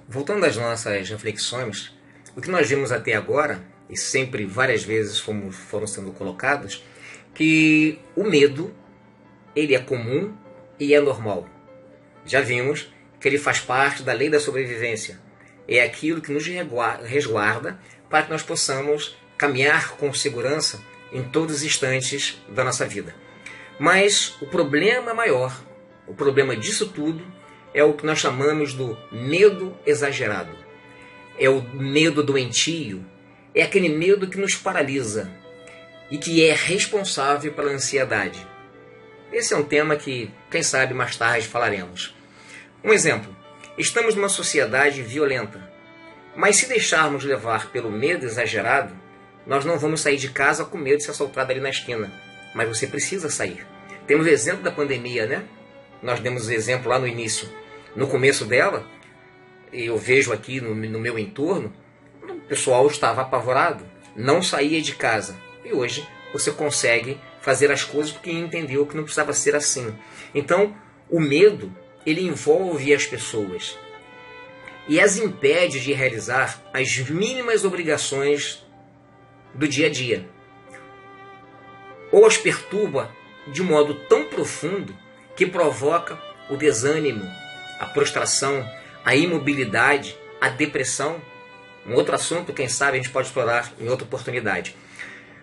Voltando às nossas reflexões, o que nós vimos até agora, e sempre várias vezes foram sendo colocados, que o medo ele é comum e é normal. Já vimos que ele faz parte da lei da sobrevivência. É aquilo que nos resguarda para que nós possamos caminhar com segurança em todos os instantes da nossa vida. Mas o problema maior, o problema disso tudo, é o que nós chamamos do medo exagerado. É o medo doentio, é aquele medo que nos paralisa e que é responsável pela ansiedade. Esse é um tema que, quem sabe, mais tarde falaremos. Um exemplo, estamos numa sociedade violenta, mas se deixarmos levar pelo medo exagerado, nós não vamos sair de casa com medo de ser assaltado ali na esquina, mas você precisa sair. Temos o exemplo da pandemia, né? Nós demos o exemplo lá no início. No começo dela, eu vejo aqui no meu entorno, o pessoal estava apavorado, não saía de casa. E hoje você consegue fazer as coisas porque entendeu que não precisava ser assim. Então, o medo, ele envolve as pessoas e as impede de realizar as mínimas obrigações do dia a dia. Ou as perturba de modo tão profundo que provoca o desânimo, a prostração, a imobilidade, a depressão. Um outro assunto, quem sabe, a gente pode explorar em outra oportunidade.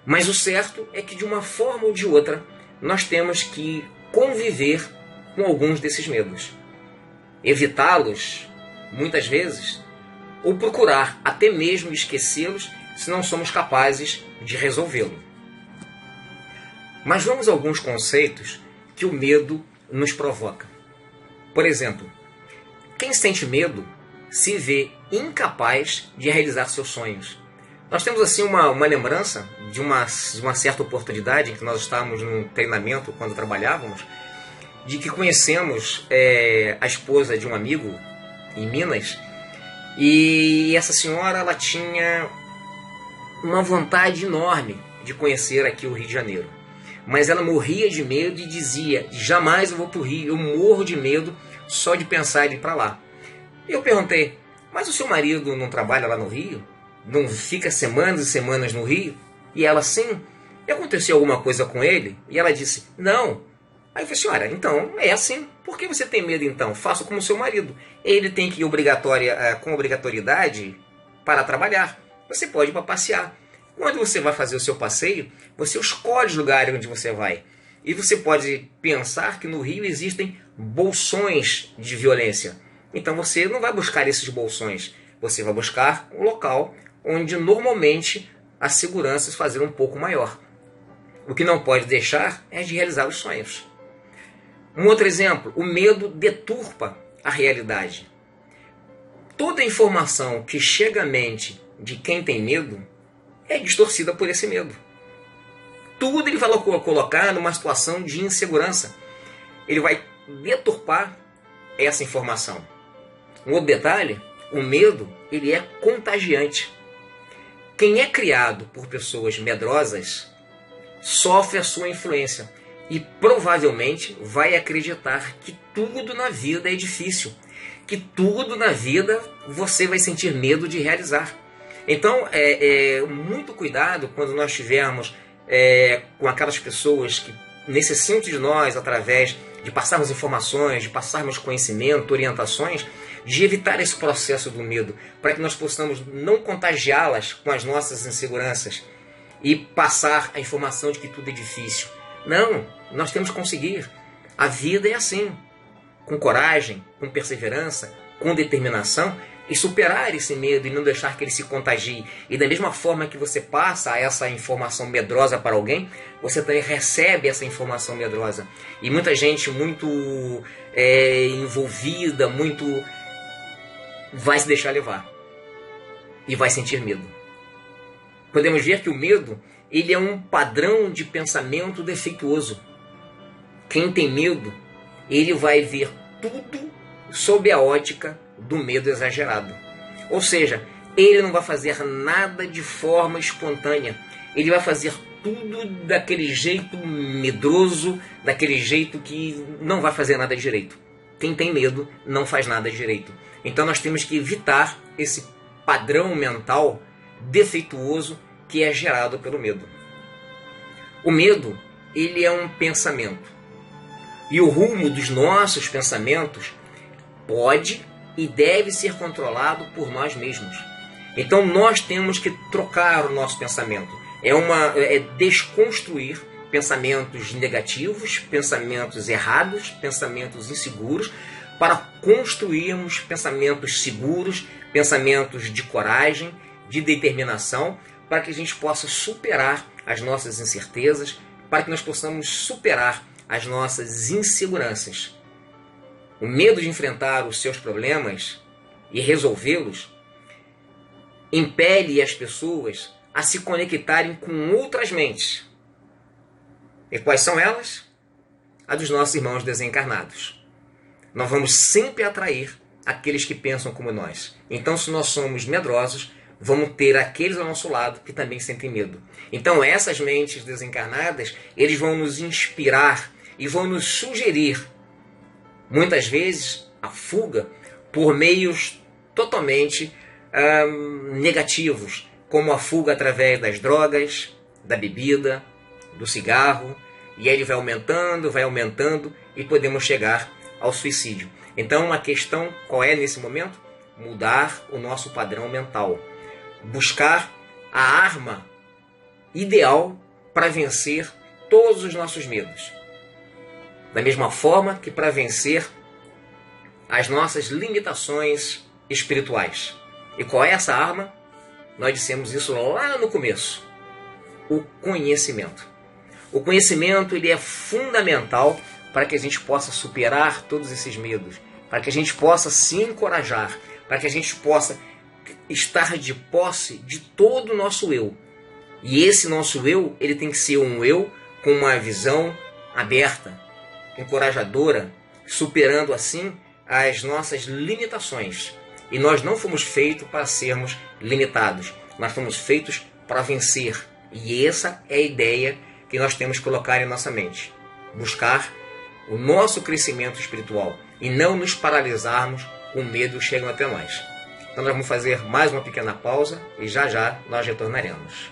Mas o certo é que, de uma forma ou de outra, nós temos que conviver com alguns desses medos. Evitá-los, muitas vezes, ou procurar até mesmo esquecê-los se não somos capazes de resolvê-lo. Mas vamos a alguns conceitos que o medo nos provoca. Por exemplo, quem sente medo se vê incapaz de realizar seus sonhos. Nós temos assim uma lembrança de uma certa oportunidade em que nós estávamos num treinamento quando trabalhávamos, de que conhecemos a esposa de um amigo em Minas, e essa senhora ela tinha uma vontade enorme de conhecer aqui o Rio de Janeiro. Mas ela morria de medo e dizia: jamais eu vou para o Rio, eu morro de medo só de pensar em ir para lá. E eu perguntei: mas o seu marido não trabalha lá no Rio? Não fica semanas e semanas no Rio? E ela: sim. E aconteceu alguma coisa com ele? E ela disse: não. Aí eu falei: senhora, então é assim. Por que você tem medo então? Faça como o seu marido. Ele tem que ir com obrigatoriedade para trabalhar. Você pode ir para passear. Quando você vai fazer o seu passeio, você escolhe os lugares onde você vai. E você pode pensar que no Rio existem bolsões de violência. Então você não vai buscar esses bolsões. Você vai buscar um local onde normalmente a segurança fazer um pouco maior. O que não pode deixar é de realizar os sonhos. Um outro exemplo, o medo deturpa a realidade. Toda informação que chega à mente de quem tem medo é distorcida por esse medo. Tudo ele vai colocar numa situação de insegurança. Ele vai deturpar essa informação. Um outro detalhe, o medo ele é contagiante. Quem é criado por pessoas medrosas sofre a sua influência e provavelmente vai acreditar que tudo na vida é difícil, que tudo na vida você vai sentir medo de realizar. Então, muito cuidado quando nós estivermos com aquelas pessoas que necessitam de nós através de passarmos informações, de passarmos conhecimento, orientações, de evitar esse processo do medo, para que nós possamos não contagiá-las com as nossas inseguranças e passar a informação de que tudo é difícil. Não, nós temos que conseguir. A vida é assim, com coragem, com perseverança, com determinação, e superar esse medo e não deixar que ele se contagie. E da mesma forma que você passa essa informação medrosa para alguém, você também recebe essa informação medrosa. E muita gente muito envolvida, muito vai se deixar levar e vai sentir medo. Podemos ver que o medo ele é um padrão de pensamento defeituoso. Quem tem medo, ele vai ver tudo sob a ótica do medo exagerado. Ou seja, ele não vai fazer nada de forma espontânea. Ele vai fazer tudo daquele jeito medroso, daquele jeito que não vai fazer nada direito. Quem tem medo não faz nada direito. Então nós temos que evitar esse padrão mental defeituoso que é gerado pelo medo. O medo, ele é um pensamento. E o rumo dos nossos pensamentos pode e deve ser controlado por nós mesmos. Então nós temos que trocar o nosso pensamento. É desconstruir pensamentos negativos, pensamentos errados, pensamentos inseguros, para construirmos pensamentos seguros, pensamentos de coragem, de determinação, para que a gente possa superar as nossas incertezas, para que nós possamos superar as nossas inseguranças. O medo de enfrentar os seus problemas e resolvê-los impele as pessoas a se conectarem com outras mentes. E quais são elas? A dos nossos irmãos desencarnados. Nós vamos sempre atrair aqueles que pensam como nós. Então, se nós somos medrosos, vamos ter aqueles ao nosso lado que também sentem medo. Então, essas mentes desencarnadas, eles vão nos inspirar e vão nos sugerir, muitas vezes, a fuga por meios totalmente negativos, como a fuga através das drogas, da bebida, do cigarro, e aí ele vai aumentando e podemos chegar ao suicídio. Então a questão qual é nesse momento? Mudar o nosso padrão mental, buscar a arma ideal para vencer todos os nossos medos. Da mesma forma que para vencer as nossas limitações espirituais. E qual é essa arma? Nós dissemos isso lá no começo. O conhecimento. O conhecimento ele é fundamental para que a gente possa superar todos esses medos, para que a gente possa se encorajar, para que a gente possa estar de posse de todo o nosso eu. E esse nosso eu, ele tem que ser um eu com uma visão aberta, encorajadora, superando assim as nossas limitações. E nós não fomos feitos para sermos limitados, nós fomos feitos para vencer. E essa é a ideia que nós temos que colocar em nossa mente. Buscar o nosso crescimento espiritual e não nos paralisarmos com medo chegando até nós. Então nós vamos fazer mais uma pequena pausa e já já nós retornaremos.